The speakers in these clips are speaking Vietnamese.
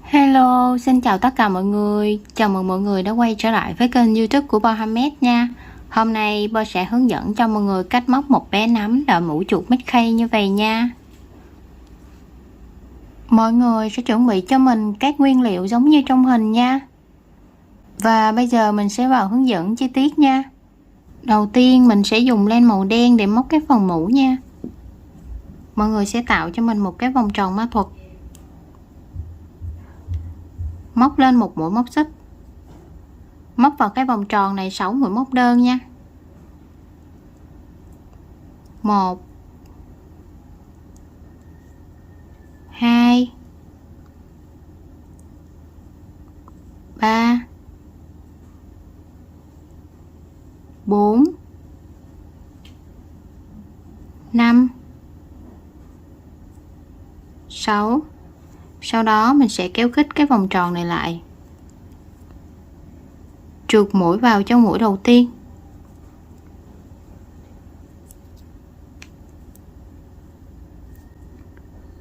Hello, xin chào tất cả mọi người. Chào mừng mọi người đã quay trở lại với kênh YouTube của Mohamed nha. Hôm nay Bo sẽ hướng dẫn cho mọi người cách móc một bé nắm đợi mũ chuột Mickey như vậy nha. Mọi người sẽ chuẩn bị cho mình các nguyên liệu giống như trong hình nha. Và bây giờ mình sẽ vào hướng dẫn chi tiết nha. Đầu tiên mình sẽ dùng len màu đen để móc cái phần mũ nha. Mọi người sẽ tạo cho mình một cái vòng tròn ma thuật. Móc lên một mũi móc xích, móc vào cái vòng tròn này 6 mũi móc đơn nha. 1 2 3 4 5 6. Sau đó mình sẽ kéo khít cái vòng tròn này lại, trượt mũi vào trong mũi đầu tiên,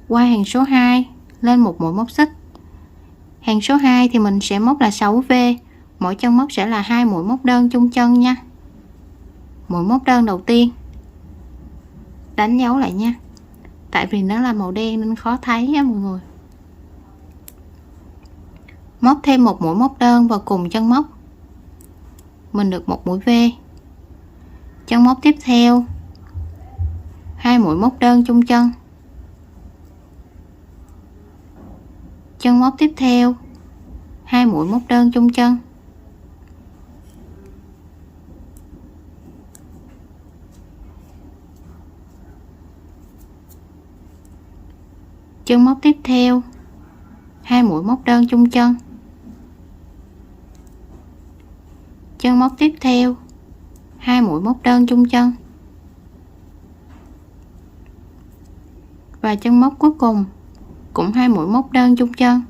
qua hàng số 2 lên một mũi móc xích. Hàng số 2 thì mình sẽ móc là 6V, mỗi chân móc sẽ là 2 mũi móc đơn chung chân nha. Mũi móc đơn đầu tiên đánh dấu lại nha, tại vì nó là màu đen nên khó thấy á mọi người. Móc thêm một mũi móc đơn vào cùng chân móc, mình được một mũi V. Chân móc tiếp theo 2 mũi móc đơn chung chân, chân móc tiếp theo 2 mũi móc đơn chung chân, chân móc tiếp theo 2 mũi móc đơn chung chân, chân móc tiếp theo 2 mũi móc đơn chung chân, và chân móc cuối cùng cũng 2 mũi móc đơn chung chân.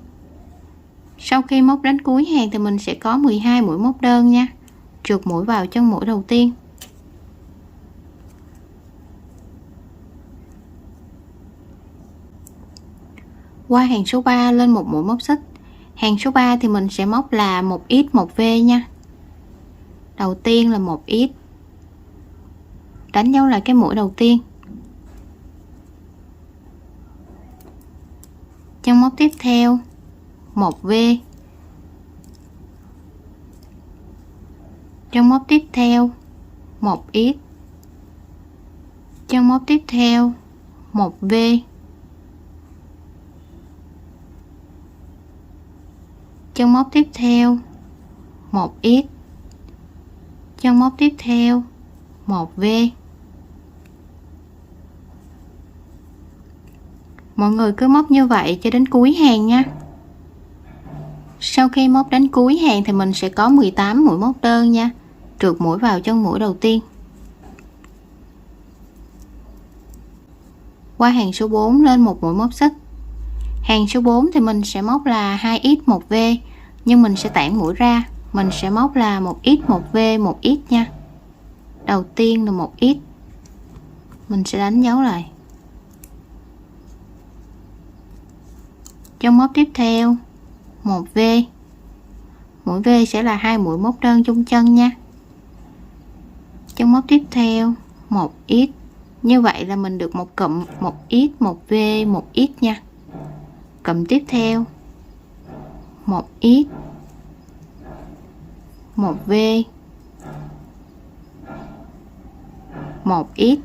Sau khi móc đến cuối hàng thì mình sẽ có 12 mũi móc đơn nha. Trượt mũi vào chân mũi đầu tiên, qua hàng số 3 lên một mũi móc xích. Hàng số 3 thì mình sẽ móc là 1x 1V nha. Đầu tiên là 1x, đánh dấu lại cái mũi đầu tiên, chân móc tiếp theo 1V, chân móc tiếp theo 1x, chân móc tiếp theo 1V, chân móc tiếp theo 1x, chân móc tiếp theo 1V. Mọi người cứ móc như vậy cho đến cuối hàng nha. Sau khi móc đến cuối hàng thì mình sẽ có 18 mũi móc đơn nha. Trượt mũi vào chân mũi đầu tiên, qua hàng số 4 lên một mũi móc xích. Hàng số 4 thì mình sẽ móc là 2x 1V, nhưng mình sẽ tản mũi ra, mình sẽ móc là 1x 1V 1x nha. Đầu tiên là 1x, mình sẽ đánh dấu lại. Chân móc tiếp theo 1V, mũi V sẽ là 2 mũi móc đơn chung chân nha. Chân móc tiếp theo 1x, như vậy là mình được một cụm 1x 1V 1x nha. Cụm tiếp theo 1x 1V 1x,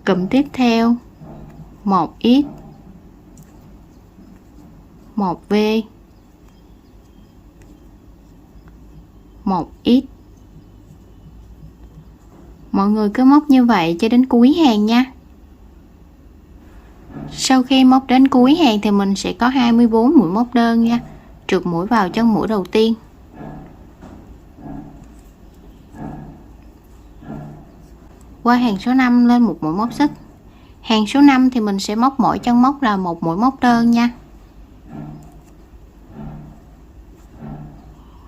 cụm tiếp theo 1x 1V 1x. Mọi người cứ móc như vậy cho đến cuối hàng nha. Sau khi móc đến cuối hàng thì mình sẽ có 24 mũi móc đơn nha. Trượt mũi vào chân mũi đầu tiên, qua hàng số 5 lên một mũi móc xích. Hàng số 5 thì mình sẽ móc mỗi chân móc là một mũi móc đơn nha.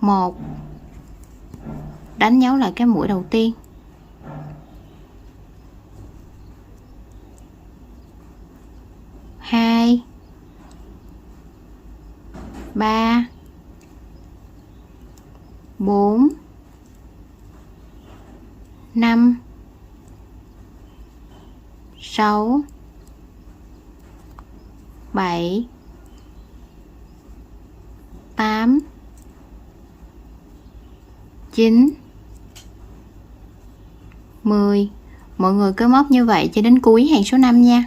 1, đánh dấu lại cái mũi đầu tiên, 2 3 4 5 6 7 8 9 10. Mọi người cứ móc như vậy cho đến cuối hàng số 5 nha.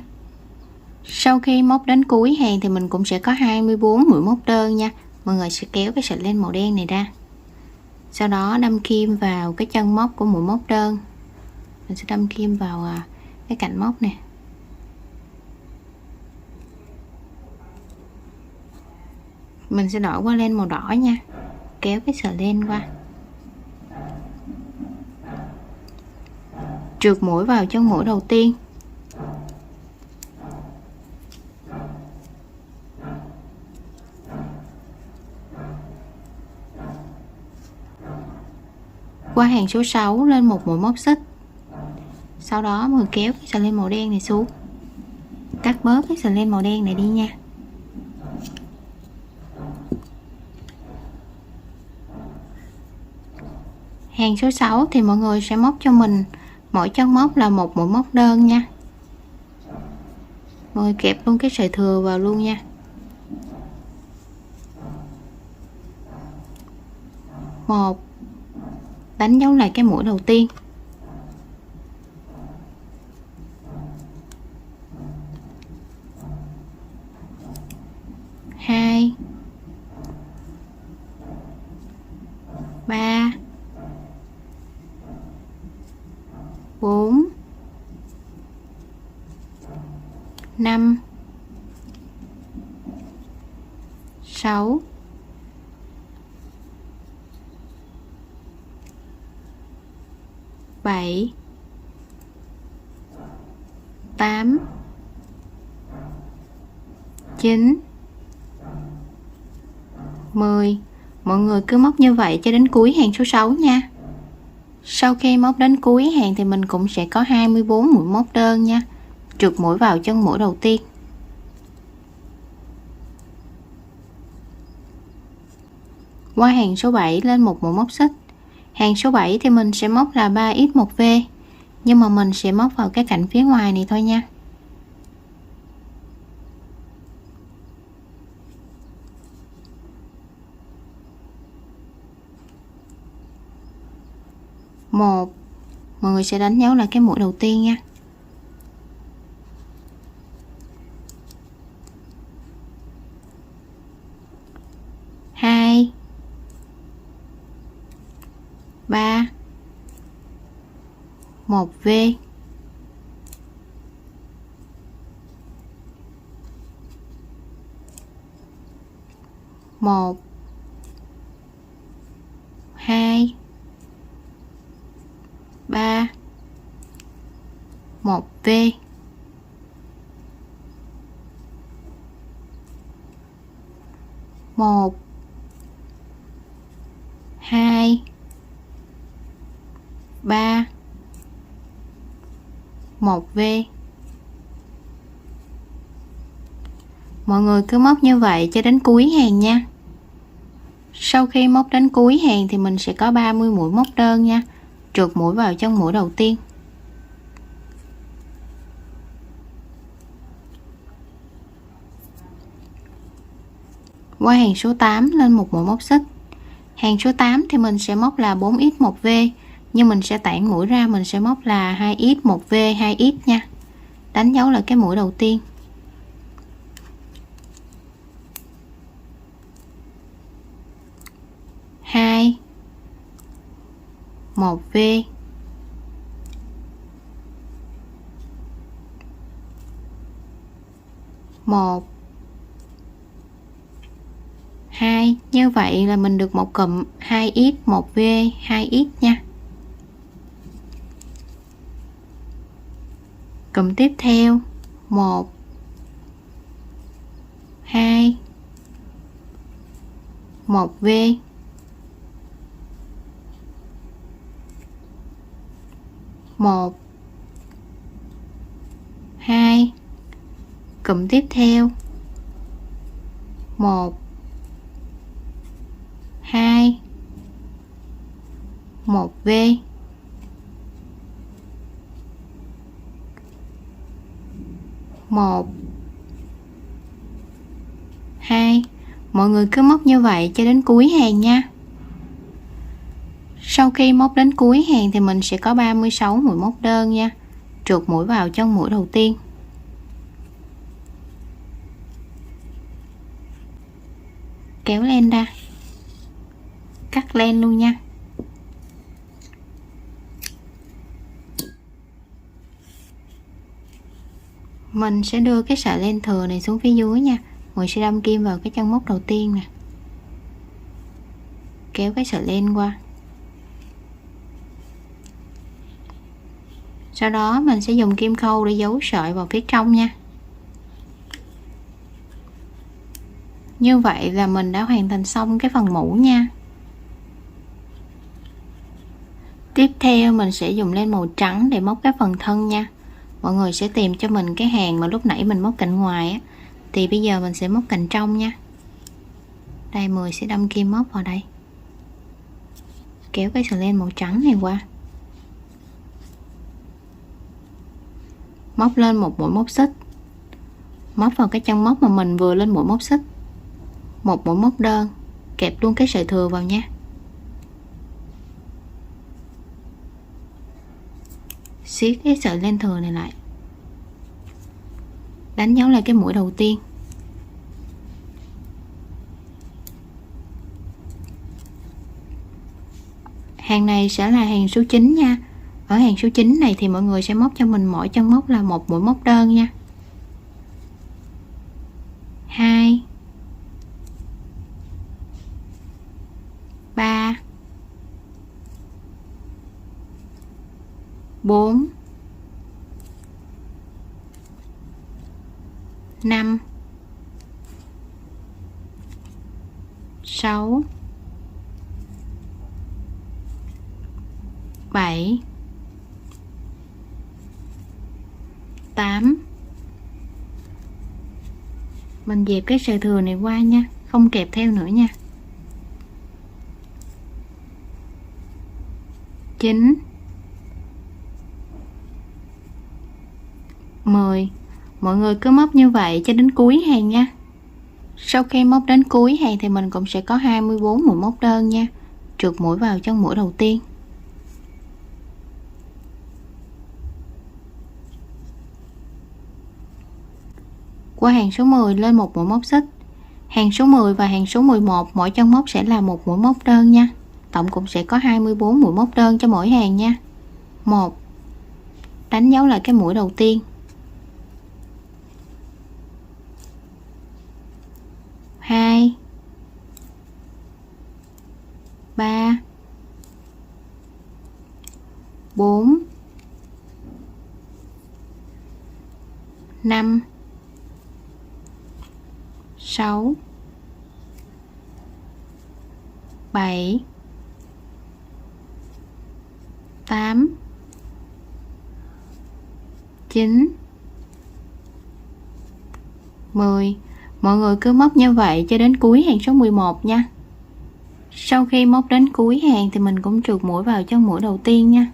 Sau khi móc đến cuối hàng thì mình cũng sẽ có 24 mũi móc đơn nha. Mọi người sẽ kéo cái sợi len màu đen này ra, sau đó đâm kim vào cái chân móc của mũi móc đơn. Mình sẽ đâm kim vào cái cạnh móc nè. Mình sẽ đổi qua len màu đỏ nha, kéo cái sợi len qua, trượt mũi vào chân mũi đầu tiên, qua hàng số 6 lên một mũi móc xích, sau đó mình kéo cái sợi len màu đen này xuống, cắt bớt cái sợi len màu đen này đi nha. Hàng số 6 thì mọi người sẽ móc cho mình mỗi chân móc là một mũi móc đơn nha. Mọi người kẹp luôn cái sợi thừa vào luôn nha. Một, đánh dấu lại cái mũi đầu tiên. 2 3 4 5 6 7 8 9 10. Mọi người cứ móc như vậy cho đến cuối hàng số 6 nha. Sau khi móc đến cuối hàng thì mình cũng sẽ có 24 mũi móc đơn nha. Trượt mũi vào chân mũi đầu tiên, qua hàng số 7 lên một mũi móc xích. Hàng số 7 thì mình sẽ móc là 3x1v, nhưng mà mình sẽ móc vào cái cạnh phía ngoài này thôi nha. Một, mọi người sẽ đánh dấu là cái mũi đầu tiên nha. 2 3 1v, 1 2 3 1v, 1 2 3 1v. Mọi người cứ móc như vậy cho đến cuối hàng nha. Sau khi móc đến cuối hàng thì mình sẽ có 30 mũi móc đơn nha. Trượt mũi vào chân mũi đầu tiên, qua hàng số 8 lên một mũi móc xích. Hàng số 8 thì mình sẽ móc là 4x1v, nhưng mình sẽ tản mũi ra, mình sẽ móc là 2x1v 2x nha. Đánh dấu là cái mũi đầu tiên, hai 1v, 1 2. Như vậy là mình được một cụm 2x 1v 2x nha. Cụm tiếp theo 1 2 1v, 1 2. Cụm tiếp theo 1 2, 1 V, 1, 2. Mọi người cứ móc như vậy cho đến cuối hàng nha. Sau khi móc đến cuối hàng thì mình sẽ có 36 mũi móc đơn nha. Trượt mũi vào trong mũi đầu tiên, kéo len ra, cắt len luôn nha. Mình sẽ đưa cái sợi len thừa này xuống phía dưới nha. Mình sẽ đâm kim vào cái chân móc đầu tiên nè, kéo cái sợi len qua. Sau đó mình sẽ dùng kim khâu để giấu sợi vào phía trong nha. Như vậy là mình đã hoàn thành xong cái phần mũ nha. Tiếp theo mình sẽ dùng len màu trắng để móc cái phần thân nha. Mọi người sẽ tìm cho mình cái hàng mà lúc nãy mình móc cạnh ngoài á, thì bây giờ mình sẽ móc cạnh trong nha. Đây, 10 sẽ đâm kim móc vào đây, kéo cái sợi len màu trắng này qua, móc lên một mũi móc xích, móc vào cái chân móc mà mình vừa lên mũi móc xích, một mũi móc đơn, kẹp luôn cái sợi thừa vào nha. Siết cái sợi len thừa này lại, đánh dấu lại cái mũi đầu tiên. Hàng này sẽ là hàng số 9 nha. Ở hàng số 9 này thì mọi người sẽ móc cho mình mỗi chân móc là một mũi móc đơn nha. 2, 3, 4, 5, 6, 7, 8. Mình dẹp cái sợi thừa này qua nha, không kẹp theo nữa nha. 9, 10. Mọi người cứ móc như vậy cho đến cuối hàng nha. Sau khi móc đến cuối hàng thì mình cũng sẽ có 24 mũi móc đơn nha. Trượt mũi vào trong mũi đầu tiên, qua hàng số 10 lên một mũi móc xích. Hàng số 10 và hàng số 11 mỗi chân móc sẽ là một mũi móc đơn nha. Tổng cũng sẽ có 24 mũi móc đơn cho mỗi hàng nha. 1, đánh dấu lại cái mũi đầu tiên, 2, 3, 4, 5, 6, 7, 8, 9, 10. Mọi người cứ móc như vậy cho đến cuối hàng số 11 nha. Sau khi móc đến cuối hàng thì mình cũng trượt mũi vào trong mũi đầu tiên nha.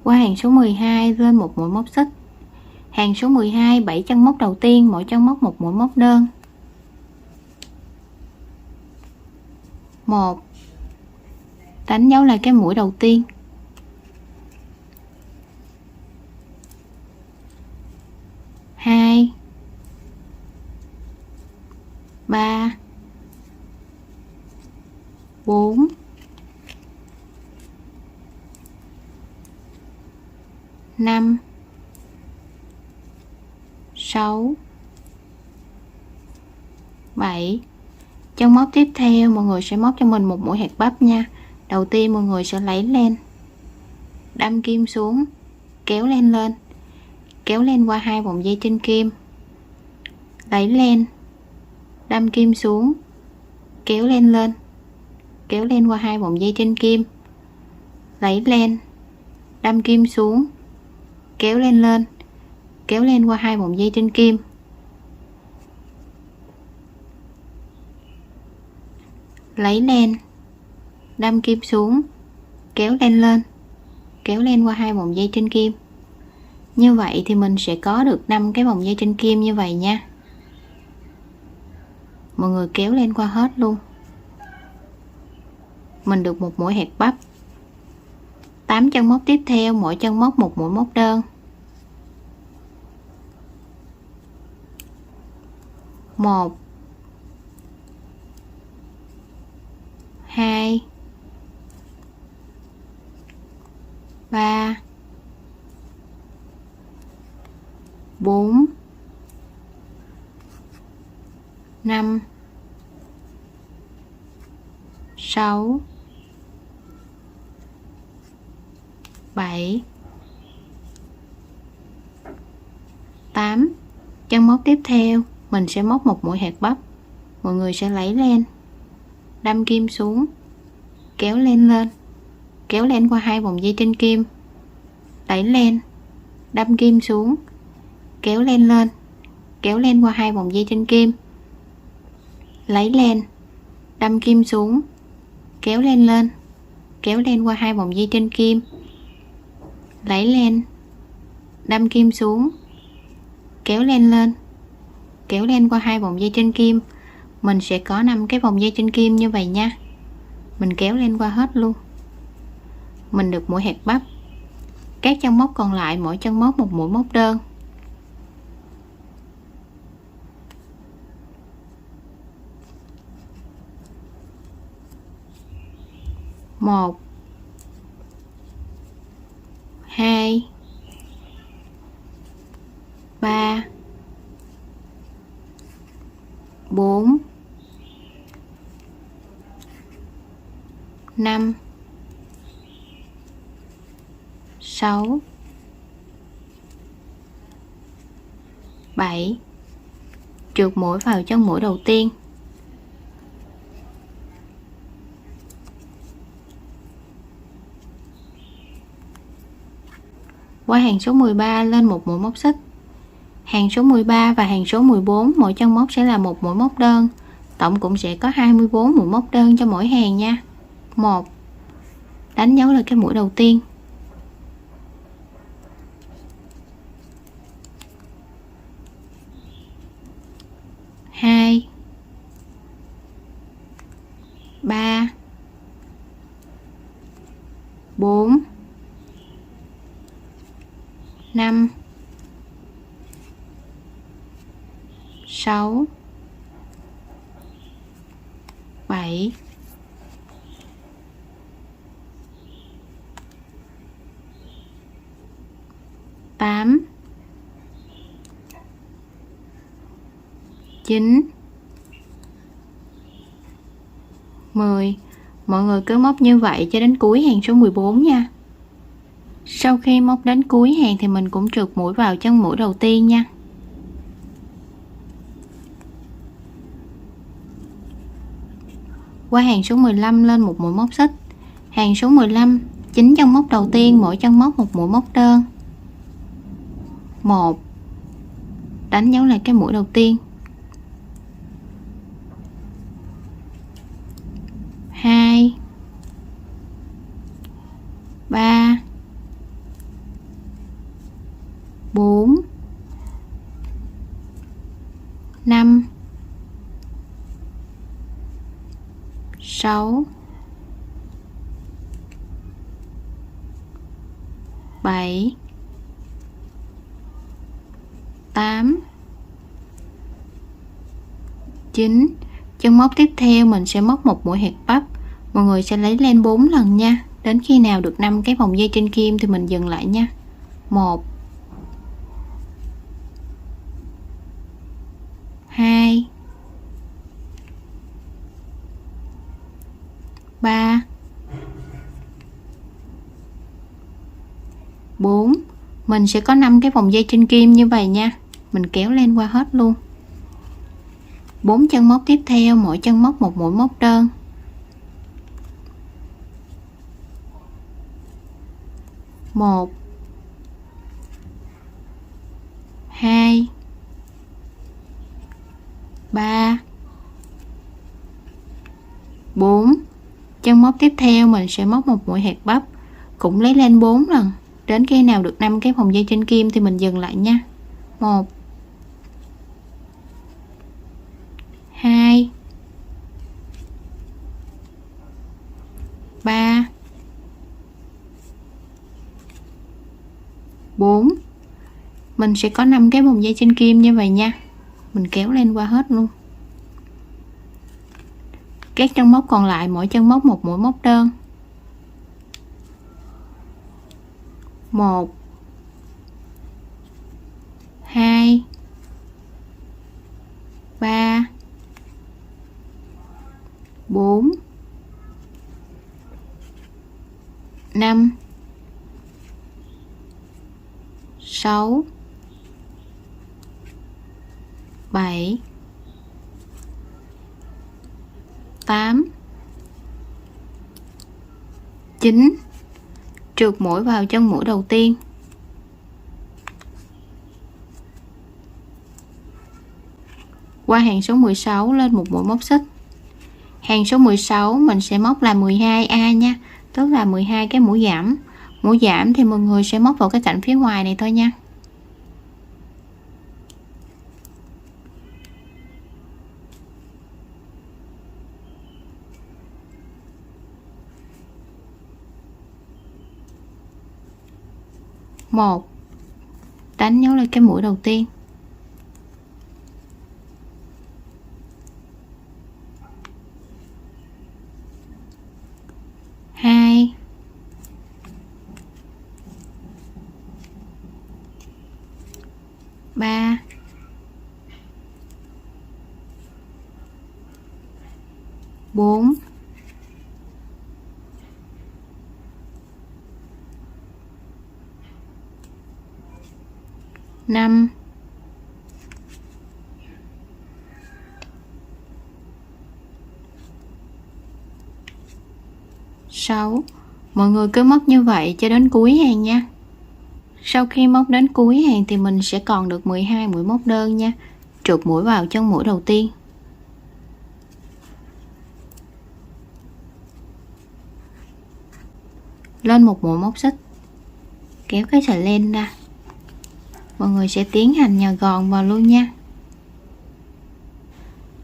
Qua hàng số 12 lên một mũi móc xích. Hàng số 12 7 chân móc đầu tiên, mỗi chân móc một mũi móc đơn. 1, đánh dấu lại cái mũi đầu tiên, 2, 3, 4, 5, 6, 7. Chân móc tiếp theo mọi người sẽ móc cho mình một mũi hạt bắp nha. Đầu tiên mọi người sẽ lấy len, đâm kim xuống, kéo len lên, kéo len qua hai vòng dây trên kim, lấy len, đâm kim xuống, kéo len lên, kéo len qua hai vòng dây trên kim, lấy len, đâm kim xuống, kéo len lên, kéo len qua 2 vòng dây trên kim, lấy len, đâm kim xuống, kéo len lên, kéo len qua 2 vòng dây trên kim. Như vậy thì mình sẽ có được 5 cái vòng dây trên kim như vậy nha. Mọi người kéo len qua hết luôn, mình được một mũi hẹp bắp. 8 chân móc tiếp theo, mỗi chân móc một mũi móc đơn. 1 2 3 4 5 6 7 8. Chân móc tiếp theo mình sẽ móc một mũi hẹp bắp, mọi người sẽ lấy len, đâm kim xuống, kéo len lên, kéo len qua 2 vòng dây trên kim, đẩy len, đâm kim xuống, kéo len lên, kéo len qua 2 vòng dây trên kim, lấy len, đâm kim xuống, kéo len lên, kéo len qua 2 vòng dây trên kim, lấy len, đâm kim xuống, kéo len lên, kéo len qua 2 vòng dây trên kim. Mình sẽ có 5 cái vòng dây trên kim như vậy nha. Mình kéo len qua hết luôn, mình được mũi hẹp bắp. Các chân móc còn lại mỗi chân móc một mũi móc đơn. Một, 2, 3, 4, 5, 6, 7. Trượt mũi vào chân mũi đầu tiên. Qua hàng số 13 lên một mũi móc xích. Hàng số 13 và hàng số 14 mỗi chân móc sẽ là một mũi móc đơn. Tổng cũng sẽ có 24 mũi móc đơn cho mỗi hàng nha. 1. Đánh dấu là cái mũi đầu tiên. 2, 3, 4, 5, 6, 7, 8, 9, 10. Mọi người cứ móc như vậy cho đến cuối hàng số 14 nha. Sau khi móc đến cuối hàng thì mình cũng trượt mũi vào chân mũi đầu tiên nha. Qua hàng số 15 lên một mũi móc xích. Hàng số 15, 9 chân móc đầu tiên mỗi chân móc một mũi móc đơn. 1. Đánh dấu lại cái mũi đầu tiên. 2, 3, 4, 5, 6, 7, 8, 9. Chân móc tiếp theo mình sẽ móc một mũi hẹp bắp, mọi người sẽ lấy len 4 lần nha, đến khi nào được 5 cái vòng dây trên kim thì mình dừng lại nha. 1, 2, 3, 4. Mình sẽ có 5 cái vòng dây trên kim như vậy nha. Mình kéo len qua hết luôn. 4 chân móc tiếp theo mỗi chân móc một mũi móc đơn. 1, Chân móc tiếp theo mình sẽ móc một mũi hạt bắp, cũng lấy lên 4 lần, đến khi nào được 5 cái vòng dây trên kim thì mình dừng lại nha. 1 2 3 4. Mình sẽ có 5 cái vòng dây trên kim như vậy nha. Mình kéo lên qua hết luôn. Các chân móc còn lại mỗi chân móc một mũi móc đơn. 1 2 3 4 5 6 7 8 9. Trượt mũi vào chân mũi đầu tiên. Qua hàng số 16 lên một mũi móc xích. Hàng số 16 mình sẽ móc là 12A nha, tức là 12 cái mũi giảm. Mũi giảm thì mọi người sẽ móc vào cái cạnh phía ngoài này thôi nha. Một, đánh dấu lên cái mũi đầu tiên. 2 3 4 5 6. Mọi người cứ móc như vậy cho đến cuối hàng nha. Sau khi móc đến cuối hàng thì mình sẽ còn được 12 mũi móc đơn nha. Trượt mũi vào chân mũi đầu tiên. Lên một mũi móc xích, kéo cái sợi len ra. Mọi người sẽ tiến hành nhò gòn vào luôn nha.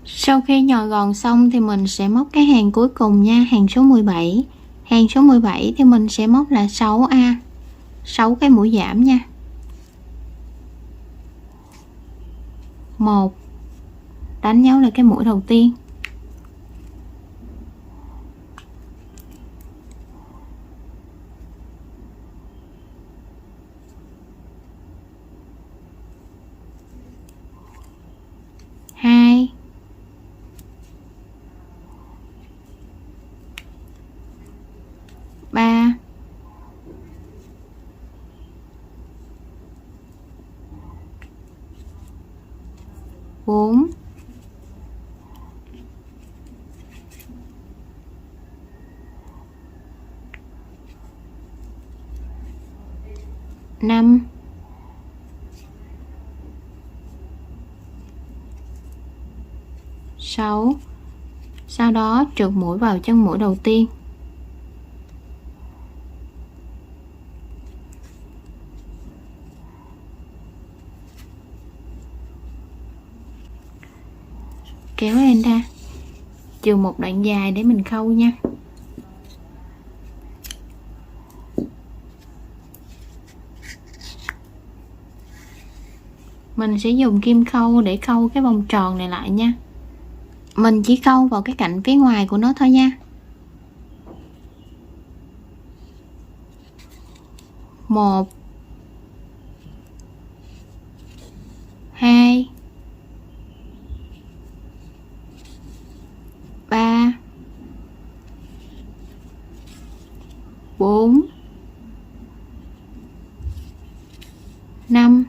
Sau khi nhò gòn xong thì mình sẽ móc cái hàng cuối cùng nha, hàng số 17. Hàng số 17 thì mình sẽ móc là 6A, 6 cái mũi giảm nha. 1, đánh dấu là cái mũi đầu tiên. 2 3 4 5 6. Sau đó trượt mũi vào chân mũi đầu tiên. Kéo lên ra, chừa một đoạn dài để mình khâu nha. Mình sẽ dùng kim khâu để khâu cái vòng tròn này lại nha. Mình chỉ khâu vào cái cạnh phía ngoài của nó thôi nha. 1 2 3 4 5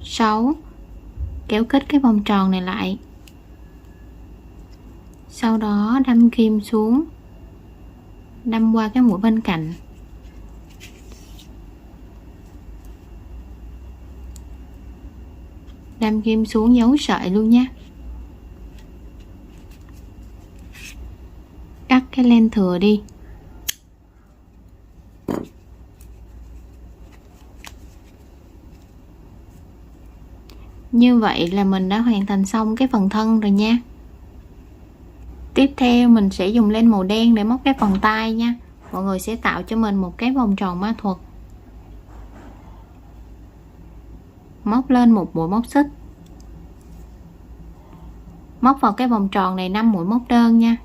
6. Kéo kết cái vòng tròn này lại, sau đó đâm kim xuống, đâm qua cái mũi bên cạnh, đâm kim xuống giấu sợi luôn nha. cái len thừa đi. Như vậy là mình đã hoàn thành xong cái phần thân rồi nha. Tiếp theo mình sẽ dùng len màu đen để móc cái phần tay nha. Mọi người sẽ tạo cho mình một cái vòng tròn ma thuật. Móc lên một mũi móc xích, móc vào cái vòng tròn này 5 mũi móc đơn nha.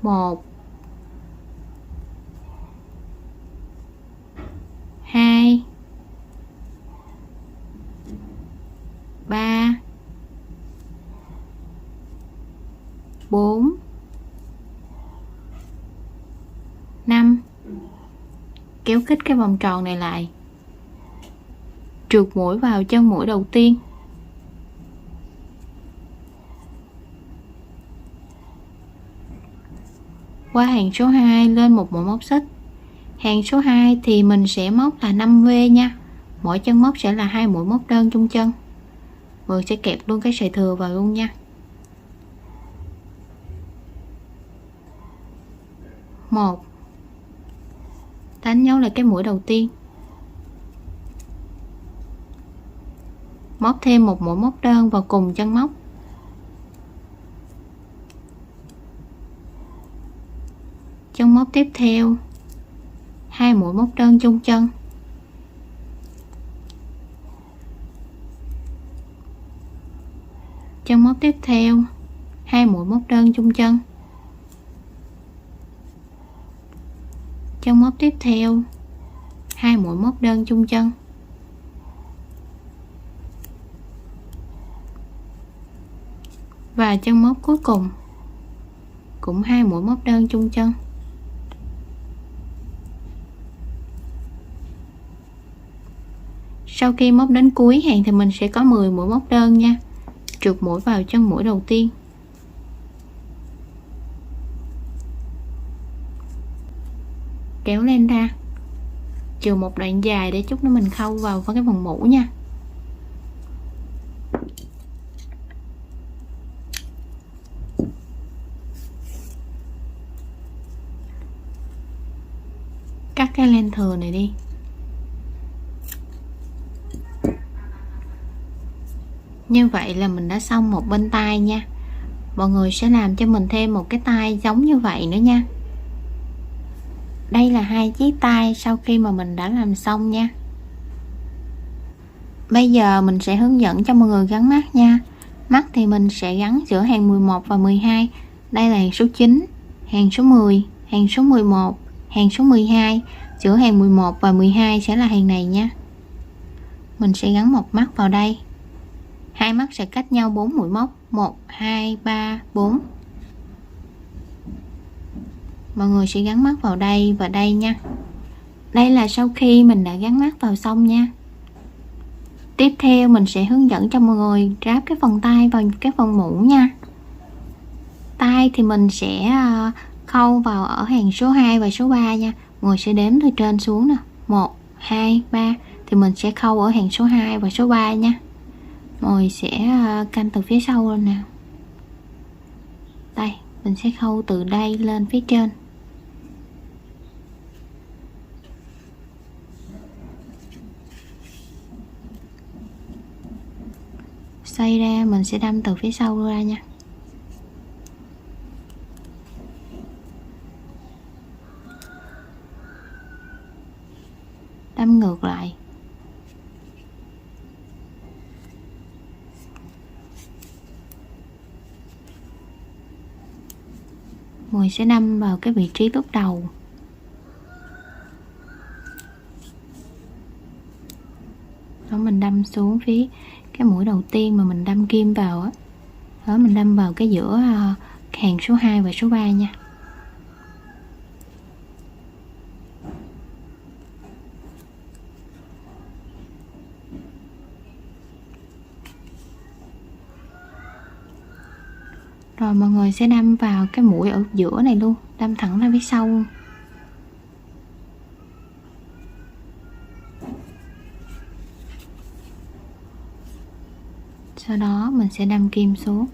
1 2 3 4 5. Kéo khít cái vòng tròn này lại, trượt mũi vào chân mũi đầu tiên, qua hàng số 2 lên một mũi móc xích. Hàng số 2 thì mình sẽ móc là 5V nha. Mỗi chân móc sẽ là 2 mũi móc đơn chung chân. Mình sẽ kẹp luôn cái sợi thừa vào luôn nha. 1. Đánh dấu lại cái mũi đầu tiên, móc thêm một mũi móc đơn vào cùng chân móc. Chân móc tiếp theo 2 mũi móc đơn chung chân. Chân móc tiếp theo 2 mũi móc đơn chung chân. Chân móc tiếp theo 2 mũi móc đơn chung chân. Và chân móc cuối cùng cũng 2 mũi móc đơn chung chân. Sau khi móc đến cuối hàng thì mình sẽ có 10 mũi móc đơn nha. Trượt mũi vào chân mũi đầu tiên, kéo lên ra, chừa một đoạn dài để chút nữa mình khâu vào cái phần mũ nha. Cắt cái len thừa này đi. Như vậy là mình đã xong một bên tay nha. Mọi người sẽ làm cho mình thêm một cái tay giống như vậy nữa nha. Đây là 2 chiếc tay sau khi mà mình đã làm xong nha. Bây giờ mình sẽ hướng dẫn cho mọi người gắn mắt nha. Mắt thì mình sẽ gắn giữa hàng 11 và 12. Đây là hàng số 9, hàng số 10, hàng số 11, hàng số 12. Giữa hàng 11 và 12 sẽ là hàng này nha. Mình sẽ gắn một mắt vào đây. Hai mắt sẽ cách nhau 4 mũi móc, 1 2 3 4. Mọi người sẽ gắn mắt vào đây và đây nha. Đây là sau khi mình đã gắn mắt vào xong nha. Tiếp theo mình sẽ hướng dẫn cho mọi người ráp cái phần tay vào cái phần mũ nha. Tay thì mình sẽ khâu vào ở hàng số 2 và số 3 nha. Mọi người sẽ đếm từ trên xuống nè, 1 2 3 thì mình sẽ khâu ở hàng số 2 và số 3 nha. Mọi người sẽ canh từ phía sau lên nào. Đây, mình sẽ khâu từ đây lên phía trên. Xoay ra mình sẽ đâm từ phía sau ra nha. Đâm ngược lại. Mình sẽ đâm vào cái vị trí lúc đầu. Đó, mình đâm xuống phía cái mũi đầu tiên mà mình đâm kim vào á. Đó, mình đâm vào cái giữa hàng số 2 và số 3 nha. Rồi mọi người sẽ đâm vào cái mũi ở giữa này luôn, đâm thẳng ra phía sau luôn. Sau đó mình sẽ đâm kim xuống.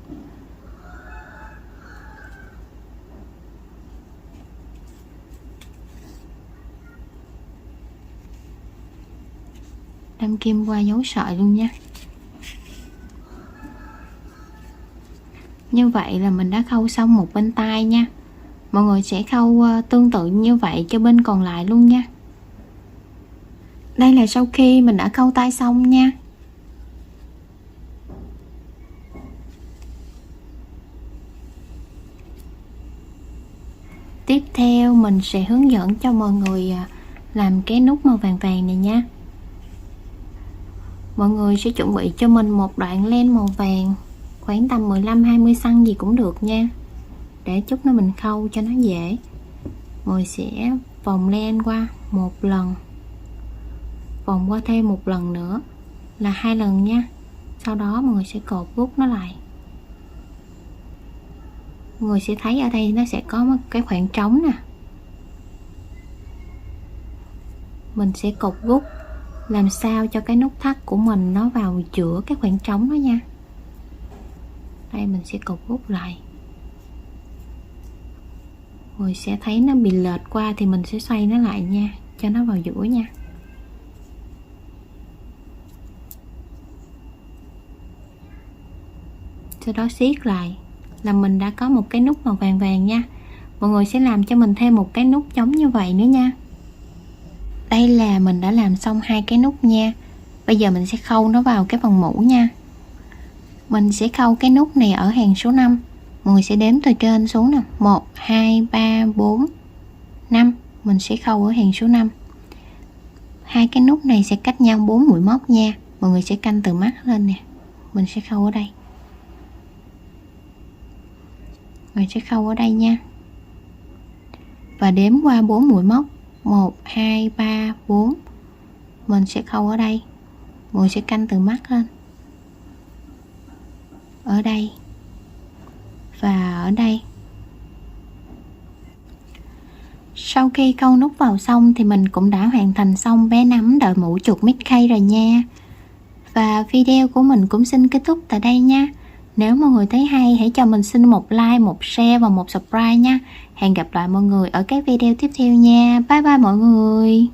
đâm kim qua dấu sợi luôn nha. Như vậy là mình đã khâu xong một bên tay nha. Mọi người sẽ khâu tương tự như vậy cho bên còn lại luôn nha. Đây là sau khi mình đã khâu tay xong nha. Tiếp theo mình sẽ hướng dẫn cho mọi người làm cái nút màu vàng vàng này nha. Mọi người sẽ chuẩn bị cho mình một đoạn len màu vàng khoảng tầm 15-20 cm gì cũng được nha, để chút nữa mình khâu cho nó dễ. Mọi người sẽ vòng len qua một lần, vòng qua thêm một lần nữa là 2 lần nha. Sau đó mọi người sẽ cột rút nó lại. Mọi người sẽ thấy ở đây nó sẽ có một cái khoảng trống nè, mình sẽ cột rút làm sao cho cái nút thắt của mình nó vào giữa cái khoảng trống đó nha. Đây mình sẽ cột rút lại. Rồi sẽ thấy nó bị lệch qua thì mình sẽ xoay nó lại nha, cho nó vào giữa nha. Sau đó siết lại là mình đã có một cái nút màu vàng vàng nha. Mọi người sẽ làm cho mình thêm một cái nút giống như vậy nữa nha. Đây là mình đã làm xong 2 cái nút nha. Bây giờ mình sẽ khâu nó vào cái phần mũ nha. Mình sẽ khâu cái nút này ở hàng số 5. Mọi người sẽ đếm từ trên xuống nè, 1 2 3 4 5. Mình sẽ khâu ở hàng số 5. 2 cái nút này sẽ cách nhau 4 mũi móc nha. Mọi người sẽ canh từ mắt lên nè. Mình sẽ khâu ở đây. Mình sẽ khâu ở đây nha. Và đếm qua 4 mũi móc, 1 2 3 4. Mình sẽ khâu ở đây. Mọi người sẽ canh từ mắt lên. Ở đây và ở đây. Sau khi câu nút vào xong thì mình cũng đã hoàn thành xong bé nắm đội mũ chuột Mickey rồi nha. Và video của mình cũng xin kết thúc tại đây nha. Nếu mọi người thấy hay hãy cho mình xin một like, một share và một subscribe nha. Hẹn gặp lại mọi người ở các video tiếp theo nha. Bye bye mọi người.